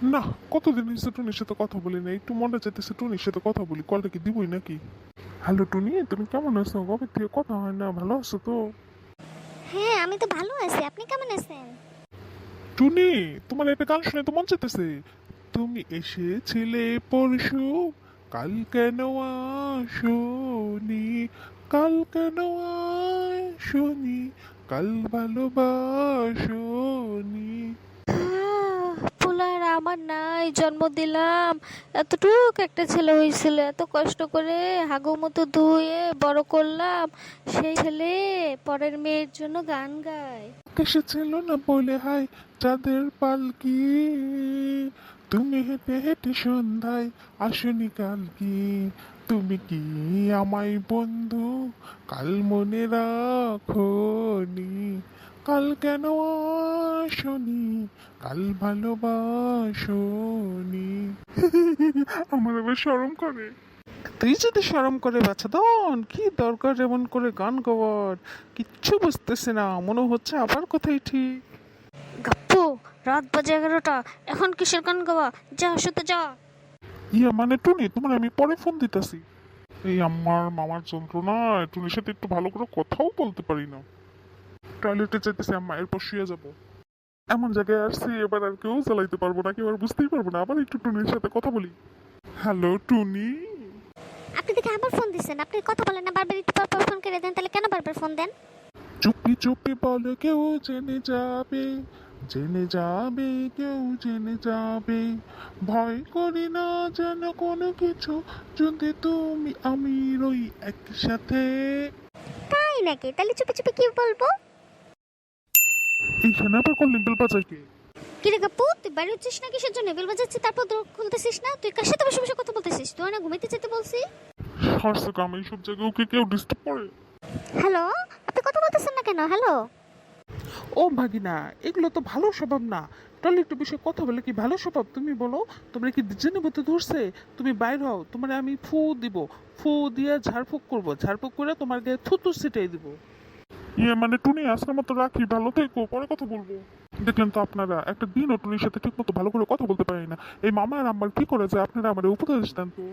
না, কতদিন হয়েছে টুনির সাথে কথা বলি না, একটু মনে চাইতেছে টুনির সাথে কথা বলি। কলটা কি দিবই নাকি? হ্যালো টুনি, তুমি কেমন আছো? কবে থেকে কথা হয় না, ভালো আছো তো? হ্যাঁ, আমি তো ভালো আছি। আপনি কেমন আছেন? টুনি, তোমার একটা গান শুনে তো মন চাইতেছে। তুমি এসেছিলে পরশু, কাল কেন আসোনি? কাল কেন আসোনি? কাল ভালোবাসোনি। পোলার আমার নাই, জন্ম দিলাম। এতটুক একটা ছেলে হয়েছিল, এত কষ্ট করে হাগু মতো ধুয়ে বড় করলাম। সেই ছেলে পরের মেয়ের জন্য গান গায়। এসেছিল না বলে হাই চাঁদের পালকি, তুমি হেঁটে হেঁটে সন্ধ্যায় আসনি কাল কি? তুমি কি আমায় বন্ধু কাল মনে রাখোনি? কাল কেন আসনি? কাল ভালোবাসোনি। আমার আবার শরম করে। তুই যদি শরম করে বাচ্চা দন, কি দরকার এমন করে গান গাওয়ার? কিচ্ছু বুঝতেছি না, মনে হচ্ছে আবার কোথায় ঠিক। গাপ্পু, রাত বাজে 11টা, এখন কিসের গান গাওয়া? যা শুতে যা। ইয়া মানে টুনি, তোমার আমি পরে ফোন দিতেছি। এই আমার মামার যন্ত্রণা, টুনির সাথে একটু ভালো করে কথাও বলতে পারি না। টয়লেটে চাইতেছি আম্মা, এরপর শুয়ে যাবো। এমন জায়গায় আসছি, এবার আর কেউ চালাইতে পারবো না, কেউ আর বুঝতেই পারবো না। আবার একটু টুনির সাথে কথা বলি। হ্যালো টুনি। আপনি দেখে আবার ফোন দিচ্ছেন? আপনি কথা বলেন না, বারবার একটু পর পর ফোন করে দেন, তাহলে কেন বারবার ফোন দেন? চুপি চুপি বলো, কেউ জেনে যাবে, জেনে যাবে, কেউ জেনে যাবে। ভয় করি না যেন কোনো কিছু, যদি তুমি আমি রই একসাথে। তাই নাকি? তাহলে চুপি চুপি কি বলবো? এইখানে আবার কলিং বেল বাজায় কে? কিরে গাপ্পু, তুই বাড়ি হচ্ছিস না কিসের জন্য? বেল বাজাচ্ছি তারপর দোর খুলতেছিস না? তুই কার সাথে বসে বসে কথা বলতেছিস? তুই না ঘুমাইতে যেতে বলছি? হাসছে কাম, এইসব জায়গায় ওকে কেউ ডিস্টার্ব করে? হ্যালো, আপনি কথা বলতেছেন না কেন? হ্যালো। ও ভাগিনা, এগুলো তো ভালো স্বভাব না। তাহলে একটু বিষয়ে কথা বলে কি ভালো স্বভাব? তুমি বলো, তোমরা কি জেনে বুঝতে ধরছে? তুমি বাইর হও, তোমার আমি ফু দিব। ফু দিয়ে ঝাড়ফুঁক করবো, ঝাড়ফুঁক করে তোমার গায়ে থুতু ছিটাই দিব। ইয়ে মানে টুনি, আজকের মতো রাখি, ভালো থেকো, পরে কথা বলবো। দেখলেন তো আপনারা, একটা দিনও টুনির সাথে ঠিক মতো ভালো করে কথা বলতে পারি না। এই মামা আর আম্মার কি করে যে আপনারা আমার উপদেশ দেন তো।